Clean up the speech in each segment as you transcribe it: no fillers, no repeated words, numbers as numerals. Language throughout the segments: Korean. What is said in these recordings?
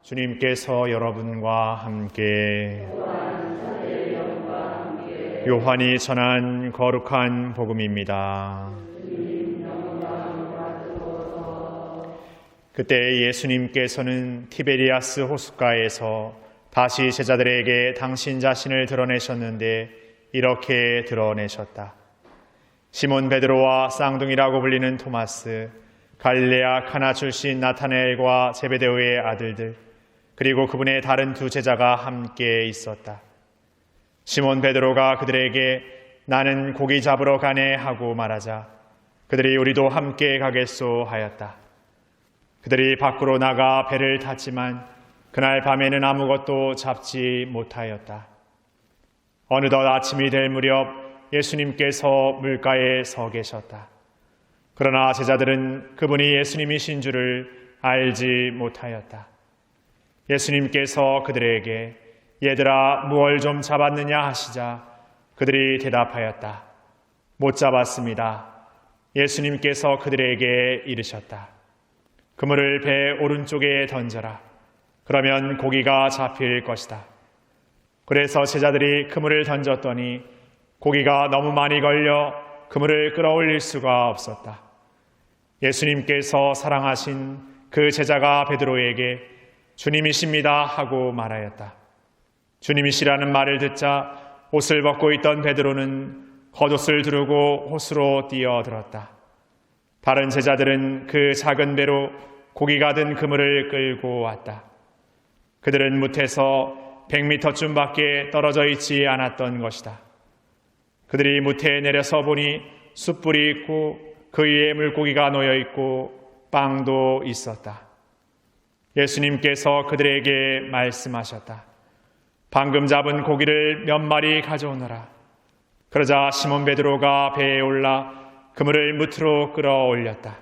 주님께서 여러분과 함께 요한이 전한 거룩한 복음입니다. 그때 예수님께서는 티베리아스 호숫가에서 다시 제자들에게 당신 자신을 드러내셨는데 이렇게 드러내셨다. 시몬 베드로와 쌍둥이라고 불리는 토마스, 갈릴레아 카나 출신 나타나엘과 제베데오의 아들들, 그리고 그분의 다른 두 제자가 함께 있었다. 시몬 베드로가 그들에게 나는 고기 잡으러 가네 하고 말하자 그들이 우리도 함께 가겠소 하였다. 그들이 밖으로 나가 배를 탔지만 그날 밤에는 아무것도 잡지 못하였다. 어느덧 아침이 될 무렵 예수님께서 물가에 서 계셨다. 그러나 제자들은 그분이 예수님이신 줄을 알지 못하였다. 예수님께서 그들에게 얘들아 무얼 좀 잡았느냐 하시자 그들이 대답하였다. 못 잡았습니다. 예수님께서 그들에게 이르셨다. 그물을 배 오른쪽에 던져라. 그러면 고기가 잡힐 것이다. 그래서 제자들이 그물을 던졌더니 고기가 너무 많이 걸려 그물을 끌어올릴 수가 없었다. 예수님께서 사랑하신 그 제자가 베드로에게 주님이십니다 하고 말하였다. 주님이시라는 말을 듣자 옷을 벗고 있던 베드로는 겉옷을 두르고 호수로 뛰어들었다. 다른 제자들은 그 작은 배로 고기가 든 그물을 끌고 왔다. 그들은 무태에서 100m쯤 밖에 떨어져 있지 않았던 것이다. 그들이 무태에 내려서 보니 숯불이 있고 그 위에 물고기가 놓여 있고 빵도 있었다. 예수님께서 그들에게 말씀하셨다. 방금 잡은 고기를 몇 마리 가져오너라. 그러자 시몬 베드로가 배에 올라 그물을 무트로 끌어올렸다.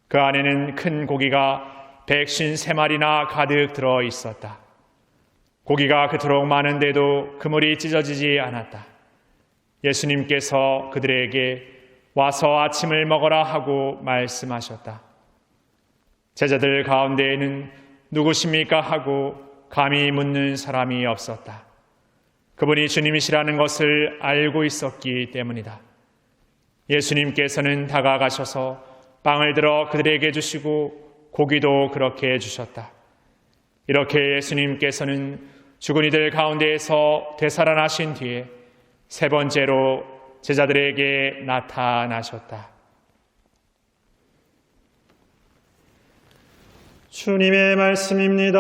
그 안에는 큰 고기가 153마리나 가득 들어 있었다. 고기가 그토록 많은데도 그물이 찢어지지 않았다. 예수님께서 그들에게 와서 아침을 먹어라 하고 말씀하셨다. 제자들 가운데에는 누구십니까 하고 감히 묻는 사람이 없었다. 그분이 주님이시라는 것을 알고 있었기 때문이다. 예수님께서는 다가가셔서 빵을 들어 그들에게 주시고 고기도 그렇게 주셨다. 이렇게 예수님께서는 죽은 이들 가운데에서 되살아나신 뒤에 세 번째로 제자들에게 나타나셨다. 주님의 말씀입니다.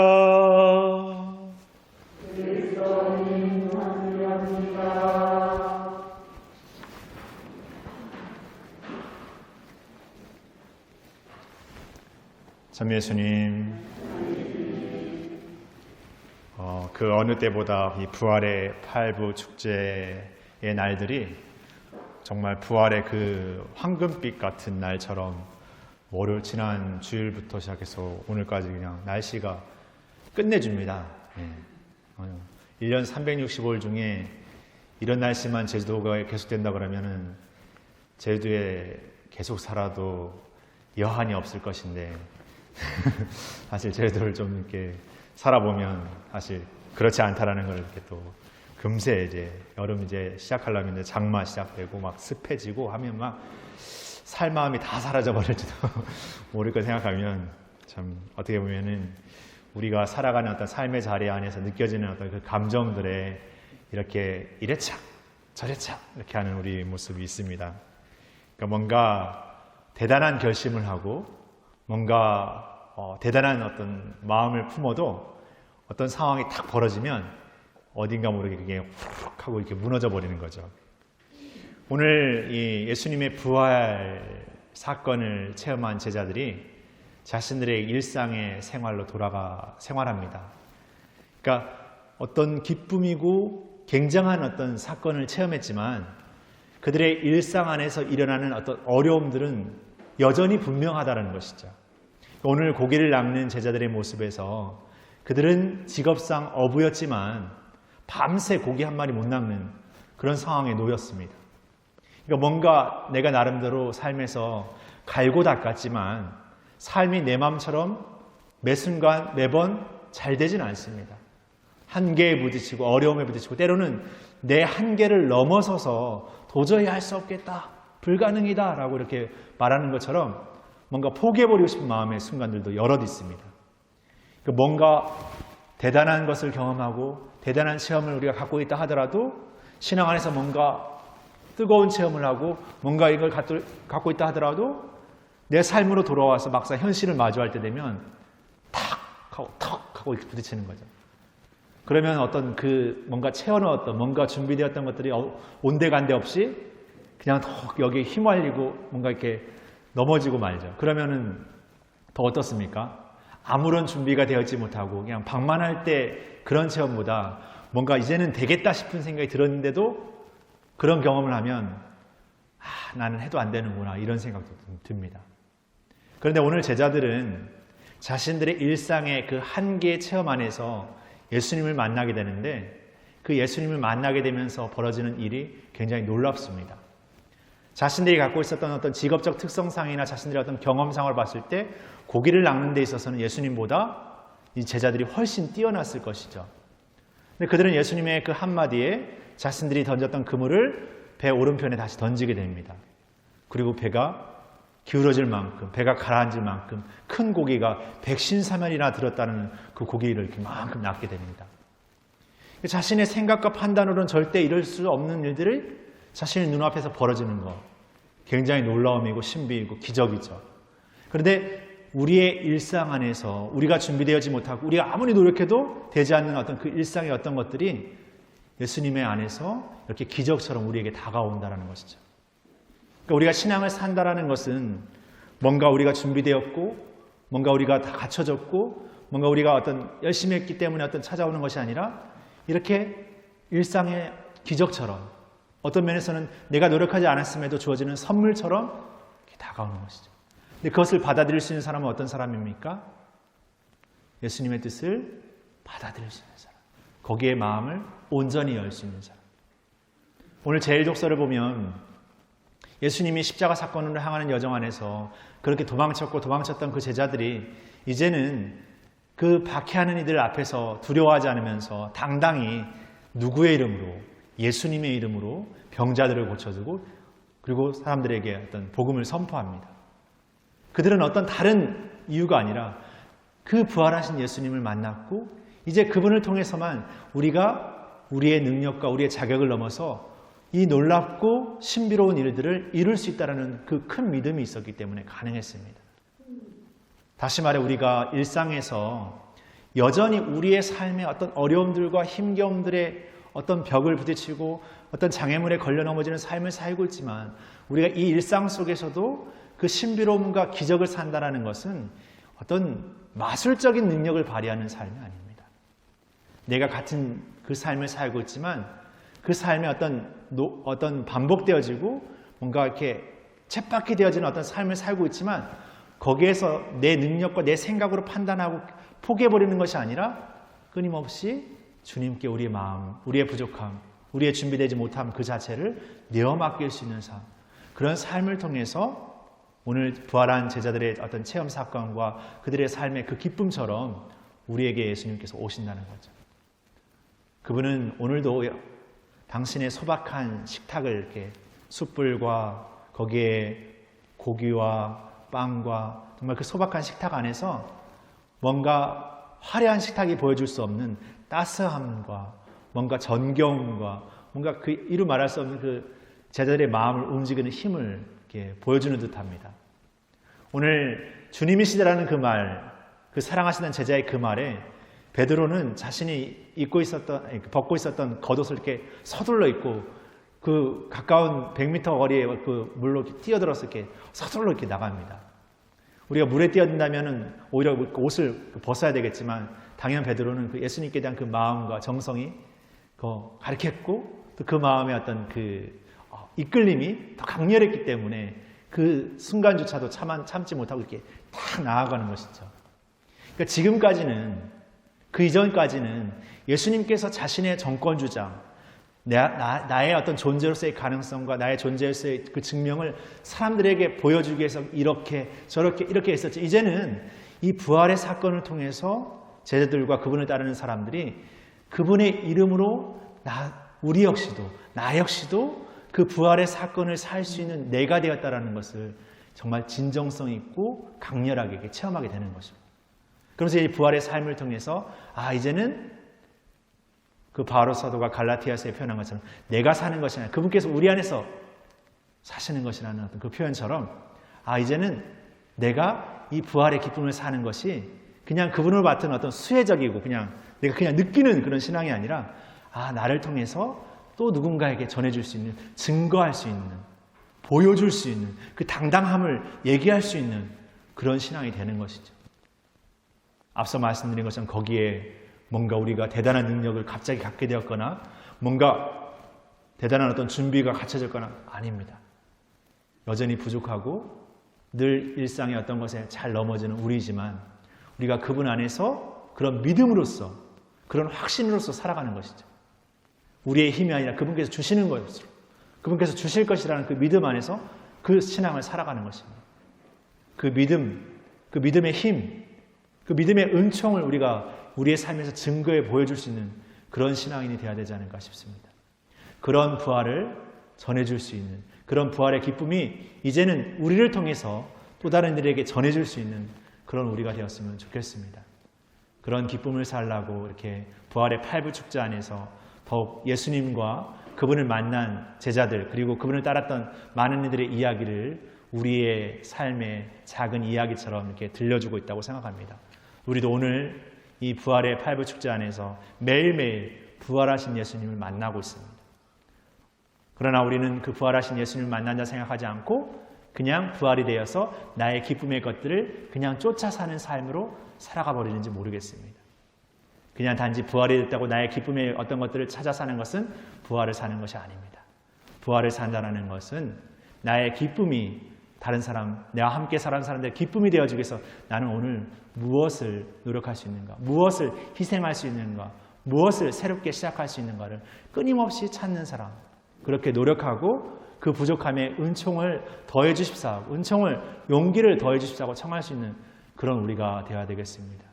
그리스도님 감사합니다. 참 예수님, 그 어느 때보다 이 부활의 팔부 축제의 날들이 정말 부활의 그 황금빛 같은 날처럼 월요일 지난 주일부터 시작해서 오늘까지 그냥 날씨가 끝내줍니다. 1년 365일 중에 이런 날씨만 제주도가 계속된다 그러면은 제주도에 계속 살아도 여한이 없을 것인데 사실 제주도를 좀 이렇게 살아보면 사실 그렇지 않다라는 걸 이렇게 또 금세 이제 여름 이제 시작하려면 이제 장마 시작되고 막 습해지고 하면 막 살 마음이 다 사라져 버릴지도 모를 거 생각하면 참 어떻게 보면은 우리가 살아가는 어떤 삶의 자리 안에서 느껴지는 어떤 그 감정들에 이렇게 이래차 저래차 이렇게 하는 우리 모습이 있습니다. 그러니까 뭔가 대단한 결심을 하고 뭔가 대단한 어떤 마음을 품어도 어떤 상황이 탁 벌어지면 어딘가 모르게 그게 훅 하고 이렇게 무너져 버리는 거죠. 오늘 이 예수님의 부활 사건을 체험한 제자들이 자신들의 일상의 생활로 돌아가 생활합니다. 그러니까 어떤 기쁨이고 굉장한 어떤 사건을 체험했지만 그들의 일상 안에서 일어나는 어떤 어려움들은 여전히 분명하다는 것이죠. 오늘 고기를 낚는 제자들의 모습에서 그들은 직업상 어부였지만 밤새 고기 한 마리 못 낚는 그런 상황에 놓였습니다. 그러니까 뭔가 내가 나름대로 삶에서 갈고 닦았지만 삶이 내 마음처럼 매 순간 매번 잘 되진 않습니다. 한계에 부딪히고 어려움에 부딪히고 때로는 내 한계를 넘어서서 도저히 할 수 없겠다, 불가능이다 라고 이렇게 말하는 것처럼 뭔가 포기해버리고 싶은 마음의 순간들도 여럿 있습니다. 뭔가 대단한 것을 경험하고 대단한 체험을 우리가 갖고 있다 하더라도 신앙 안에서 뭔가 뜨거운 체험을 하고 뭔가 이걸 갖고 있다 하더라도 내 삶으로 돌아와서 막상 현실을 마주할 때 되면 탁 하고 턱 하고 이렇게 부딪히는 거죠. 그러면 어떤 뭔가 채워넣었던 뭔가 준비되었던 것들이 온데간데 없이 그냥 턱 여기에 휘말리고 뭔가 이렇게 넘어지고 말죠. 그러면은 더 어떻습니까? 아무런 준비가 되었지 못하고 그냥 방만할 때 그런 체험보다 뭔가 이제는 되겠다 싶은 생각이 들었는데도 그런 경험을 하면 나는 해도 안 되는구나 이런 생각도 듭니다. 그런데 오늘 제자들은 자신들의 일상의 그 한계의 체험 안에서 예수님을 만나게 되는데 그 예수님을 만나게 되면서 벌어지는 일이 굉장히 놀랍습니다. 자신들이 갖고 있었던 어떤 직업적 특성상이나 자신들의 어떤 경험상을 봤을 때 고기를 낚는 데 있어서는 예수님보다 이 제자들이 훨씬 뛰어났을 것이죠. 근데 그들은 예수님의 그 한마디에 자신들이 던졌던 그물을 배 오른편에 다시 던지게 됩니다. 그리고 배가 기울어질 만큼, 배가 가라앉을 만큼 큰 고기가 100신사면이나 들었다는 그 고기를 이만큼 낚게 됩니다. 자신의 생각과 판단으로는 절대 이룰 수 없는 일들을 자신의 눈앞에서 벌어지는 것, 굉장히 놀라움이고 신비이고 기적이죠. 그런데 우리의 일상 안에서 우리가 준비되어지 못하고 우리가 아무리 노력해도 되지 않는 어떤 그 일상의 어떤 것들이 예수님의 안에서 이렇게 기적처럼 우리에게 다가온다는 것이죠. 그러니까 우리가 신앙을 산다라는 것은 뭔가 우리가 준비되었고 뭔가 우리가 다 갖춰졌고 뭔가 우리가 어떤 열심히 했기 때문에 어떤 찾아오는 것이 아니라 이렇게 일상의 기적처럼 어떤 면에서는 내가 노력하지 않았음에도 주어지는 선물처럼 이렇게 다가오는 것이죠. 근데 그것을 받아들일 수 있는 사람은 어떤 사람입니까? 예수님의 뜻을 받아들일 수 있는 사람. 거기에 마음을 온전히 열 수 있는 사람. 오늘 제1독서를 보면 예수님이 십자가 사건으로 향하는 여정 안에서 그렇게 도망쳤던 그 제자들이 이제는 그 박해하는 이들 앞에서 두려워하지 않으면서 당당히 누구의 이름으로? 예수님의 이름으로 병자들을 고쳐주고 그리고 사람들에게 어떤 복음을 선포합니다. 그들은 어떤 다른 이유가 아니라 그 부활하신 예수님을 만났고 이제 그분을 통해서만 우리가 우리의 능력과 우리의 자격을 넘어서 이 놀랍고 신비로운 일들을 이룰 수 있다는 그 큰 믿음이 있었기 때문에 가능했습니다. 다시 말해 우리가 일상에서 여전히 우리의 삶의 어떤 어려움들과 힘겨움들의 어떤 벽을 부딪히고 어떤 장애물에 걸려 넘어지는 삶을 살고 있지만 우리가 이 일상 속에서도 그 신비로움과 기적을 산다는 것은 어떤 마술적인 능력을 발휘하는 삶이 아닙니다. 내가 같은 그 삶을 살고 있지만 그 삶에 어떤 반복되어지고 뭔가 이렇게 쳇바퀴 되어지는 어떤 삶을 살고 있지만 거기에서 내 능력과 내 생각으로 판단하고 포기해버리는 것이 아니라 끊임없이 주님께 우리의 마음, 우리의 부족함, 우리의 준비되지 못함 그 자체를 내어 맡길 수 있는 삶. 그런 삶을 통해서 오늘 부활한 제자들의 어떤 체험 사건과 그들의 삶의 그 기쁨처럼 우리에게 예수님께서 오신다는 거죠. 그분은 오늘도 당신의 소박한 식탁을 이렇게 숯불과 거기에 고기와 빵과 정말 그 소박한 식탁 안에서 뭔가 화려한 식탁이 보여줄 수 없는 따스함과 뭔가 전경과 뭔가 그 이루 말할 수 없는 그 제자들의 마음을 움직이는 힘을 이렇게 보여주는 듯합니다. 오늘 주님이시다라는 그 말, 그 사랑하시는 제자의 그 말에 베드로는 자신이 벗고 있었던 겉옷을 이렇게 서둘러 입고 그 가까운 100m 거리에 그 물로 뛰어들어서 이렇게 서둘러 이렇게 나갑니다. 우리가 물에 뛰어든다면은 오히려 옷을 벗어야 되겠지만 당연 베드로는 그 예수님께 대한 그 마음과 정성이 가르쳤고 또 그 마음의 어떤 그 이끌림이 더 강렬했기 때문에 그 순간조차도 참지 못하고 이렇게 딱 나아가는 것이죠. 그러니까 지금까지는 그 이전까지는 예수님께서 자신의 정권 주장, 나의 어떤 존재로서의 가능성과 나의 존재로서의 그 증명을 사람들에게 보여주기 위해서 이렇게 저렇게 이렇게 했었지. 이제는 이 부활의 사건을 통해서 제자들과 그분을 따르는 사람들이 그분의 이름으로 우리 역시도, 나 역시도 그 부활의 사건을 살 수 있는 내가 되었다라는 것을 정말 진정성 있고 강렬하게 체험하게 되는 것입니다. 그러면서 이 부활의 삶을 통해서 이제는 그 바로 사도가 갈라티아서에 표현한 것처럼 내가 사는 것이 아니라 그분께서 우리 안에서 사시는 것이라는 어떤 그 표현처럼 이제는 내가 이 부활의 기쁨을 사는 것이 그냥 그분을 맡은 어떤 수혜적이고 그냥 내가 그냥 느끼는 그런 신앙이 아니라 나를 통해서 또 누군가에게 전해줄 수 있는, 증거할 수 있는, 보여줄 수 있는 그 당당함을 얘기할 수 있는 그런 신앙이 되는 것이죠. 앞서 말씀드린 것처럼 거기에 뭔가 우리가 대단한 능력을 갑자기 갖게 되었거나 뭔가 대단한 어떤 준비가 갖춰졌거나 아닙니다. 여전히 부족하고 늘 일상의 어떤 것에 잘 넘어지는 우리지만 우리가 그분 안에서 그런 믿음으로써 그런 확신으로써 살아가는 것이죠. 우리의 힘이 아니라 그분께서 주시는 것으로 그분께서 주실 것이라는 그 믿음 안에서 그 신앙을 살아가는 것입니다. 그 믿음, 그 믿음의 힘, 그 믿음의 은총을 우리가 우리의 삶에서 증거해 보여줄 수 있는 그런 신앙인이 되어야 되지 않을까 싶습니다. 그런 부활을 전해줄 수 있는 그런 부활의 기쁨이 이제는 우리를 통해서 또 다른 이들에게 전해줄 수 있는 그런 우리가 되었으면 좋겠습니다. 그런 기쁨을 살라고 이렇게 부활의 팔부 축제 안에서 더욱 예수님과 그분을 만난 제자들 그리고 그분을 따랐던 많은 이들의 이야기를 우리의 삶의 작은 이야기처럼 이렇게 들려주고 있다고 생각합니다. 우리도 오늘 이 부활의 팔부 축제 안에서 매일매일 부활하신 예수님을 만나고 있습니다. 그러나 우리는 그 부활하신 예수님을 만난다 생각하지 않고 그냥 부활이 되어서 나의 기쁨의 것들을 그냥 쫓아 사는 삶으로 살아가 버리는지 모르겠습니다. 그냥 단지 부활이 됐다고 나의 기쁨의 어떤 것들을 찾아 사는 것은 부활을 사는 것이 아닙니다. 부활을 산다는 것은 나의 기쁨이 다른 사람, 내가 함께 살아가는 사람들의 기쁨이 되어주기 위해서 나는 오늘 무엇을 노력할 수 있는가, 무엇을 희생할 수 있는가, 무엇을 새롭게 시작할 수 있는가를 끊임없이 찾는 사람, 그렇게 노력하고 그 부족함에 은총을 더해 주십사하고 은총을 용기를 더해 주십사하고 청할 수 있는 그런 우리가 되어야 되겠습니다.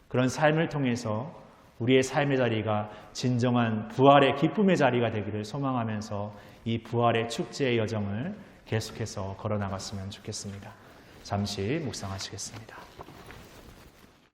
그런 삶을 통해서 우리의 삶의 자리가 진정한 부활의 기쁨의 자리가 되기를 소망하면서 이 부활의 축제의 여정을 계속해서 걸어나갔으면 좋겠습니다. 잠시 묵상하시겠습니다.